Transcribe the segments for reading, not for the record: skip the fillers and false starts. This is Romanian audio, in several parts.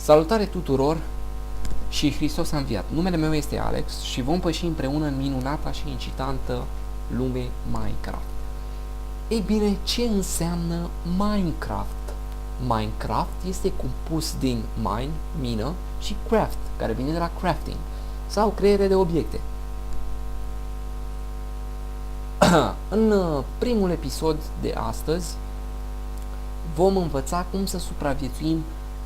Salutare tuturor și Hristos a înviat. Numele meu este Alex și vom păși împreună în minunata și incitantă lume Minecraft. Ei bine, ce înseamnă Minecraft? Minecraft este compus din mine, mină, și craft, care vine de la crafting, sau creare de obiecte. În primul episod de astăzi vom învăța cum să supraviețuim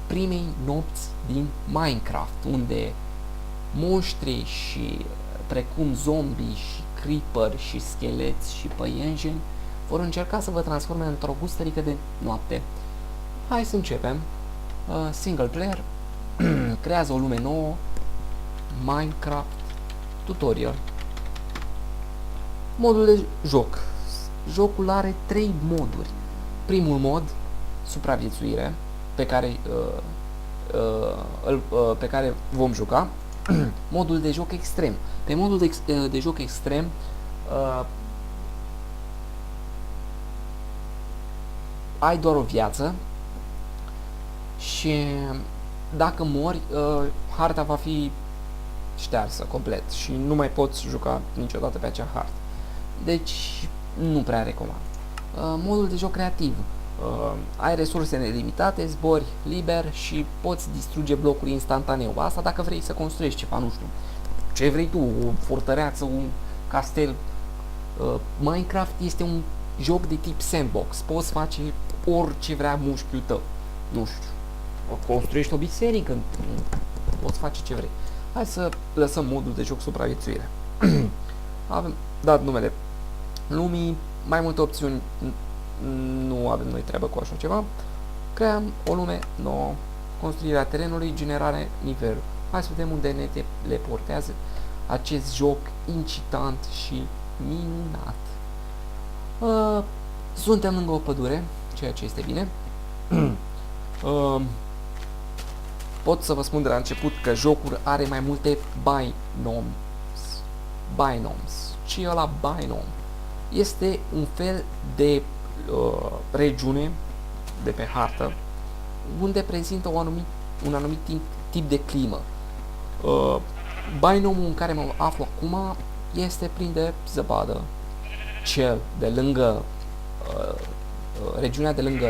primei nopți din Minecraft, unde monștri și precum zombie și creeper și scheleți și păienjeni vor încerca să vă transforme într-o gustărică de noapte. Hai să începem. Single player, creează o lume nouă, Minecraft, tutorial. Modul de joc. Jocul are 3 moduri. Primul mod, supraviețuire, pe care vom juca. Modul de joc extrem. Pe modul de joc extrem ai doar o viață și dacă mori, harta va fi ștearsă complet și nu mai poți juca niciodată pe acea hartă. Deci nu prea recomand. Modul de joc creativ. Ai resurse nelimitate, zbori liber și poți distruge blocuri instantaneu. Asta dacă vrei să construiești ceva, nu știu, ce vrei tu, o fortăreață, un castel. Minecraft este un joc de tip sandbox. Poți face orice vrea mușchiul tău. Nu știu, construiești o biserică, poți face ce vrei. Hai să lăsăm modul de joc supraviețuire. Avem dat numele lumii, mai multe opțiuni, nu avem noi treabă cu așa ceva. Creăm o lume nouă, construirea terenului, generarea nivelului. Hai să vedem unde ne teleportează acest joc incitant și minunat. Suntem lângă o pădure, ceea ce este bine. Pot să vă spun de la început că jocul are mai multe binomes. Ce e ăla binom? Este un fel de regiune de pe hartă unde prezintă un anumit tip de climă. Binomul în care mă aflu acum este plin de zăpadă. Cel de lângă regiunea de lângă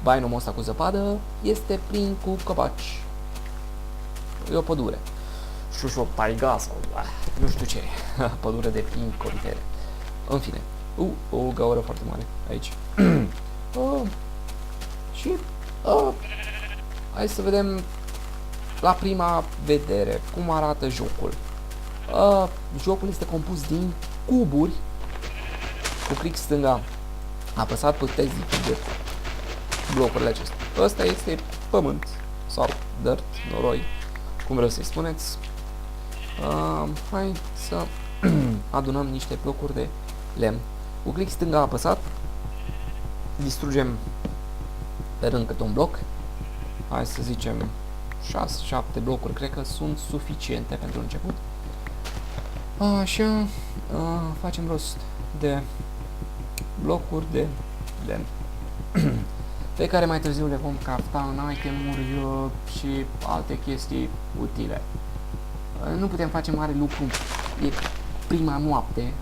binomul ăsta cu zăpadă este plin cu copaci. E o pădure. Și o taiga sau nu știu ce. Pădure de pin coritere. În fine. O gaură foarte mare aici. Și hai să vedem la prima vedere cum arată jocul. Jocul este compus din cuburi. Cu click stânga apăsat puteți de blocurile acestea. Ăsta este pământ sau dirt, noroi, cum vreau să-i spuneți. Hai să adunăm niște blocuri de lemn. Cu click stânga apăsat distrugem pe rând câte un bloc. Hai să zicem 6-7 blocuri, cred că sunt suficiente pentru început. Așa, facem rost de blocuri de lemn pe care mai târziu le vom crafta în itemuri și alte chestii utile. Nu putem face mare lucru, e prima noapte,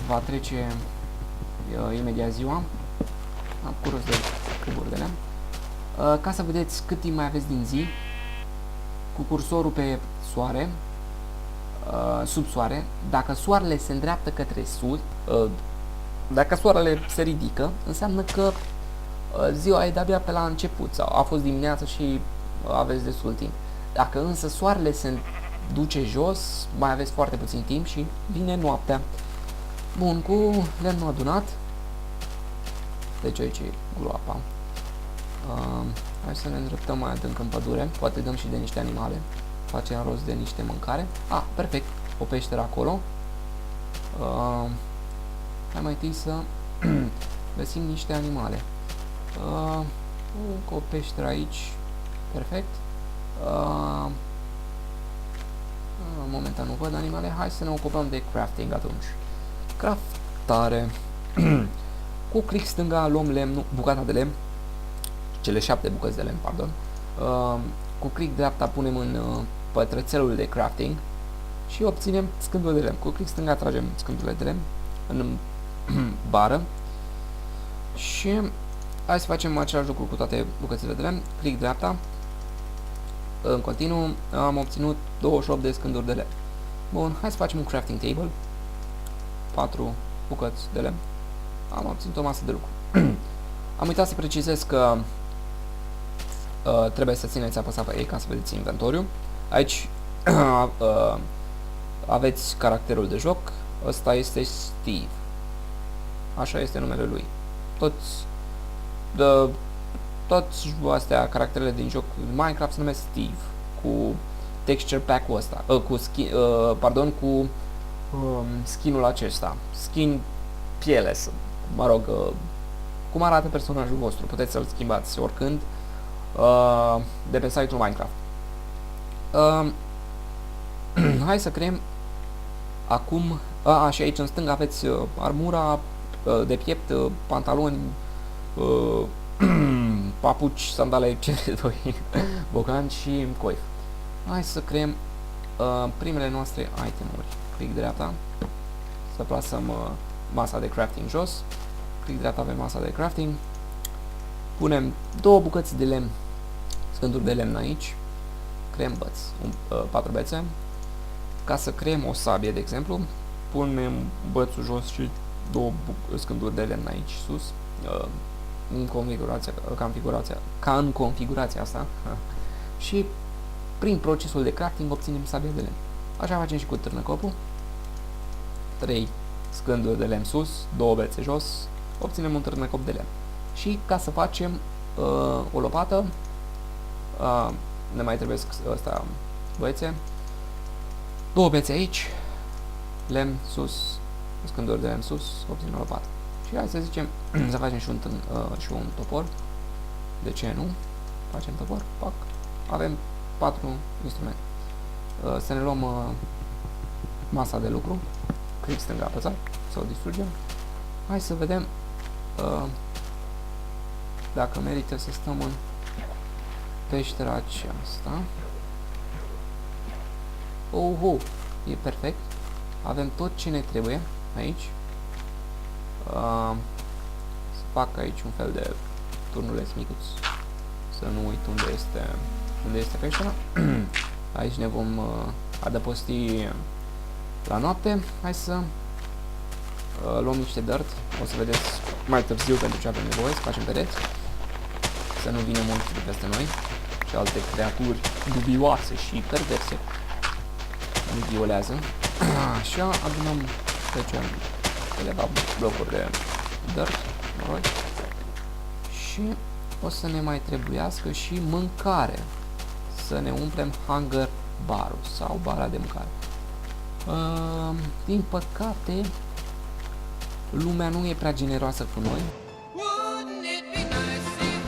va trece imediat ziua. Am curios de cuburi de lemn. Ca să vedeți cât timp mai aveți din zi, cu cursorul pe soare, sub soare, dacă soarele se îndreaptă către sud, dacă soarele se ridică, înseamnă că ziua e de-abia pe la început sau a fost dimineața și aveți destul timp. Dacă însă soarele se duce jos, mai aveți foarte puțin timp și vine noaptea. Bun, cu lemnul adunat, deci aici e groapa. Hai să ne îndreptăm mai adânc în pădure, poate dăm și de niște animale, facem rost de niște mâncare. Perfect, o peșteră acolo. Hai mai întâi să găsim niște animale. O peșteră aici, perfect. Momentan nu văd animale, hai să ne ocupăm de crafting atunci. Craftare. Cu click stânga luăm lemn, bucata de lemn cele 7 bucăți de lemn, pardon. Cu click dreapta punem în pătrățelul de crafting și obținem scânduri de lemn. Cu click stânga tragem scândurile de lemn în bară și hai să facem același lucru cu toate bucățile de lemn. Click dreapta, în continuu am obținut 28 de scânduri de lemn. Bun, hai să facem un crafting table. 4 bucăți de lemn. Am obținut o masă de lucru. Am uitat să precizez că trebuie să țineți apăsat pe E ca să vedeți inventoriu. Aici aveți caracterul de joc. Ăsta este Steve. Așa este numele lui. Toți astea, caracterele din joc Minecraft se numesc Steve. Cu texture pack-ul ăsta. Cu skin-ul acesta. Skin piele, mă rog, cum arată personajul vostru. Puteți să-l schimbați oricând de pe site-ul Minecraft. Hai să creăm acum, și aici în stânga aveți armura de piept, pantaloni, papuci, sandale, cele 2, bocan și coif. Hai să creăm primele noastre itemuri. Click dreapta, să plasăm masa de crafting jos. Click dreapta pe masa de crafting. Punem 2 bucăți de lemn, scânduri de lemn aici. Creăm 4 bețe. Ca să creăm o sabie, de exemplu, punem bățul jos și 2 scânduri de lemn aici sus. Ca în configurația asta. Și prin procesul de crafting obținem sabia de lemn. Așa facem și cu târnăcopul. 3 scânduri de lemn sus, 2 bețe jos, obținem un târnăcop de lemn. Și ca să facem o lopată, ne mai trebuie ăsta băiețe, 2 bețe aici, lemn sus, scânduri de lemn sus, obținem o lopată. Și hai să zicem să facem și un topor. De ce nu? Facem topor, pac. Avem 4 instrumente. Să ne luăm masa de lucru, click stânga apăsat, să o distrugem. Hai să vedem dacă merită să stăm în peștera aceasta. E perfect. Avem tot ce ne trebuie aici. Să fac aici un fel de turnuleț micuț, să nu uit unde este peștera. Aici ne vom adăposti la noapte. Hai să luăm niște dirt. O să vedeți mai târziu pentru ce avem nevoie. Să facem pereți, să nu vină monstri peste noi și alte creaturi dubioase și perverse ne violează. Așa, adunăm câteva blocuri de dirt, și o să ne mai trebuiască și mâncare, să ne umplem hunger bar-ul sau bara de mâncare. Din păcate lumea nu e prea generoasă cu noi.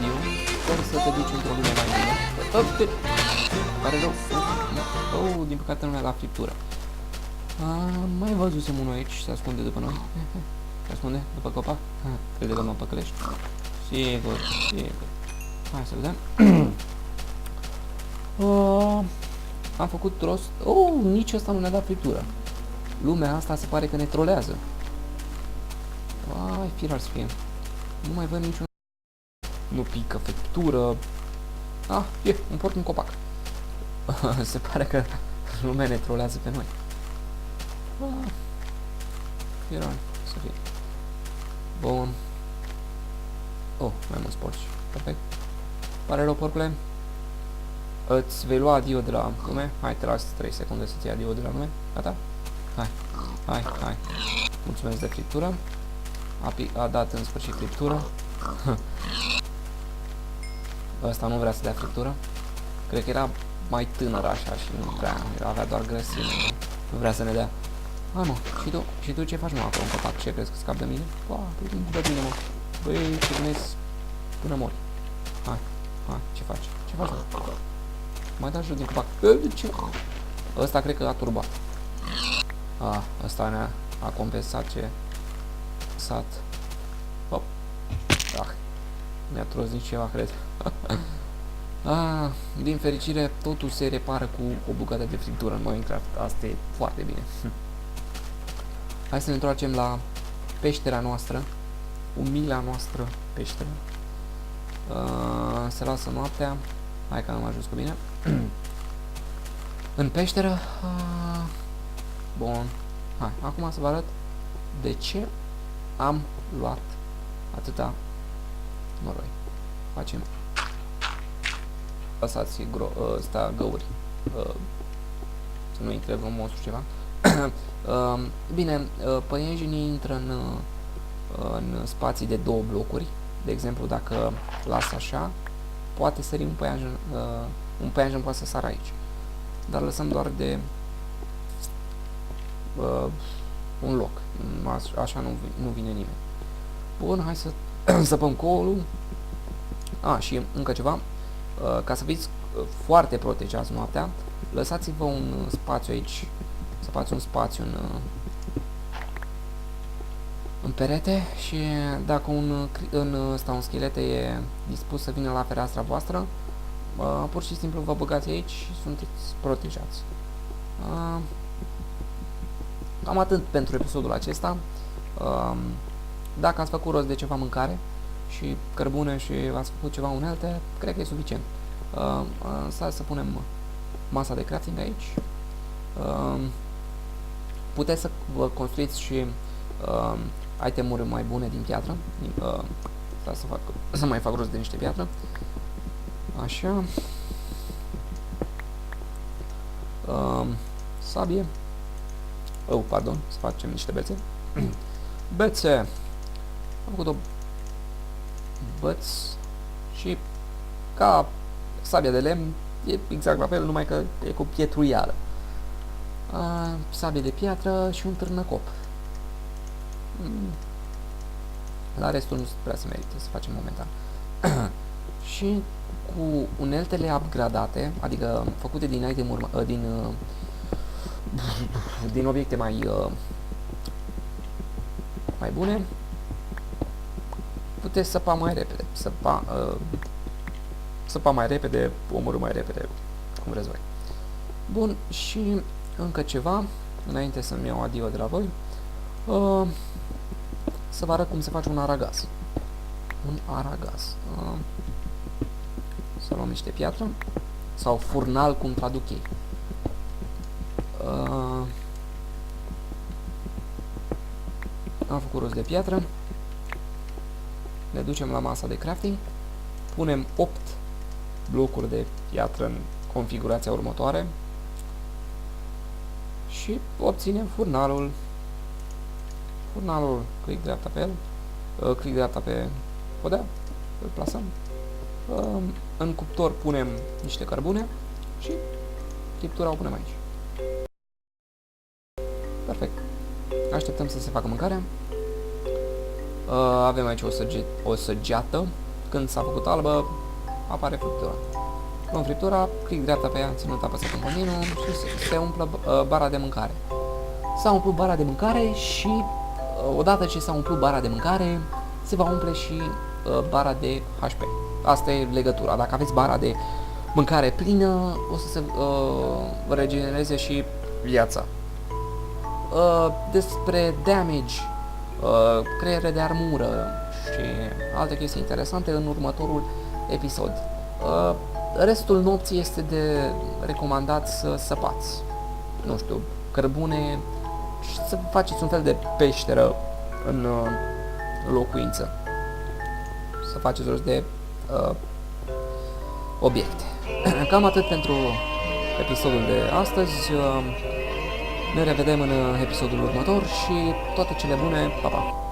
Eu sper să te duci într-o lume mai bună. Pare rău. Din păcate nu mi-a dat friptură. Mai văzusem unul aici, se ascunde după noi. Se ascunde după copac. Crede că mă păcălești. Sigur. Hai să vedem. Am făcut rost. Nici ăsta nu ne-a dat friptură. Lumea asta se pare că ne trolează. Firar să fie. Nu mai văd niciun. Nu pică friptură. E un porc în copac. Se pare că lumea ne trolează pe noi. Firar să fie. Bun. Mai mulți porci. Perfect. Pare rău, porcule. Îți vei lua dio de la lume. Hai, te las 3 secunde să-ți ia dio de la lume. Gata? Hai. Mulțumesc de friptură. A dat în sfârșit friptură. Ăsta nu vrea să dea friptură. Cred că era mai tânăr așa și nu vrea. Avea doar grăsime. Nu vrea să ne dea. Hai, mă, și tu ce faci, mă, acolo în copac? Ce crezi că scapi de mine? După tine, mă. Băi, te gândesc până mori. Hai, ce faci? Ce faci, mă? Mai da jos din copac. Ce? Ăsta cred că a turbat. Ăsta ne-a compensat ce sat. Mi-a trozit ceva, cred. Din fericire, totul se repară cu o bucată de friptură în Minecraft. Asta e foarte bine. Hai să ne întoarcem la peștera noastră. Umila noastră peșteră. Se lasă noaptea. Hai că am ajuns cu bine. În peșteră. Bun. Hai, acum să vă arăt de ce am luat atâta noroi. Facem. Lăsați ăsta găuri. Să nu intre vreun monstru ceva. Bine, păienjenii intră în spații de 2 blocuri. De exemplu, dacă las așa, poate sări un păianjen poate să sară aici. Dar lăsăm doar de un loc. Așa nu vine nimeni. Bun, hai să săpăm coalul. Și încă ceva. Ca să fiți foarte protejați noaptea, lăsați-vă un spațiu aici. Să faci un spațiu în perete și dacă un schelet e dispus să vină la fereastra voastră, pur și simplu vă băgați aici și sunteți protejați. Cam atât pentru episodul acesta. Dacă ați făcut rost de ceva mâncare și cărbune și ați făcut ceva unelte, cred că e suficient. Să punem masa de crafting aici. Puteți să vă construiți și itemuri mai bune din piatră. Să mai fac rost de niște piatră. Așa. Sabie. Pardon, să facem niște bețe. Bețe. Am făcut o băț și ca sabia de lemn e exact la fel, numai că e cu pietruială. Sabie de piatră și un târnăcop. La restul nu prea se merită să facem momentan. Și cu uneltele upgradate, adică făcute din itemuri, din obiecte mai bune, puteți săpa mai repede, săpa mai repede, omorâ mai repede, cum vreți voi. Bun, și încă ceva, înainte să-mi iau adio de la voi, să vă arăt cum se face un aragaz. Un aragaz. Să luăm niște piatră, sau furnal, cum traduc ei. Am făcut rost de piatră. Le ducem la masa de crafting. Punem 8 blocuri de piatră în configurația următoare. Și obținem furnalul. Furnalul, click dreapta pe el. Click dreapta pe podea. Îl plasăm. În cuptor punem niște cărbune. Și friptura o punem aici. Perfect. Așteptăm să se facă mâncarea. Avem aici o săgeată. Când s-a făcut albă, apare friptura. Luăm friptura, click dreapta pe ea, ținut apăsat în continuu și se umplă bara de mâncare. S-a umplut bara de mâncare și odată ce s-a umplut bara de mâncare, se va umple și bara de HP. Asta e legătura. Dacă aveți bara de mâncare plină, o să se regenereze și viața. Despre damage, creare de armură și alte chestii interesante în următorul episod. Restul nopții este de recomandat să săpați, nu știu, cărbune și să faceți un fel de peșteră în locuință. Să faceți rost de obiecte. Cam atât pentru episodul de astăzi. Ne revedem în episodul următor și toate cele bune, pa, pa!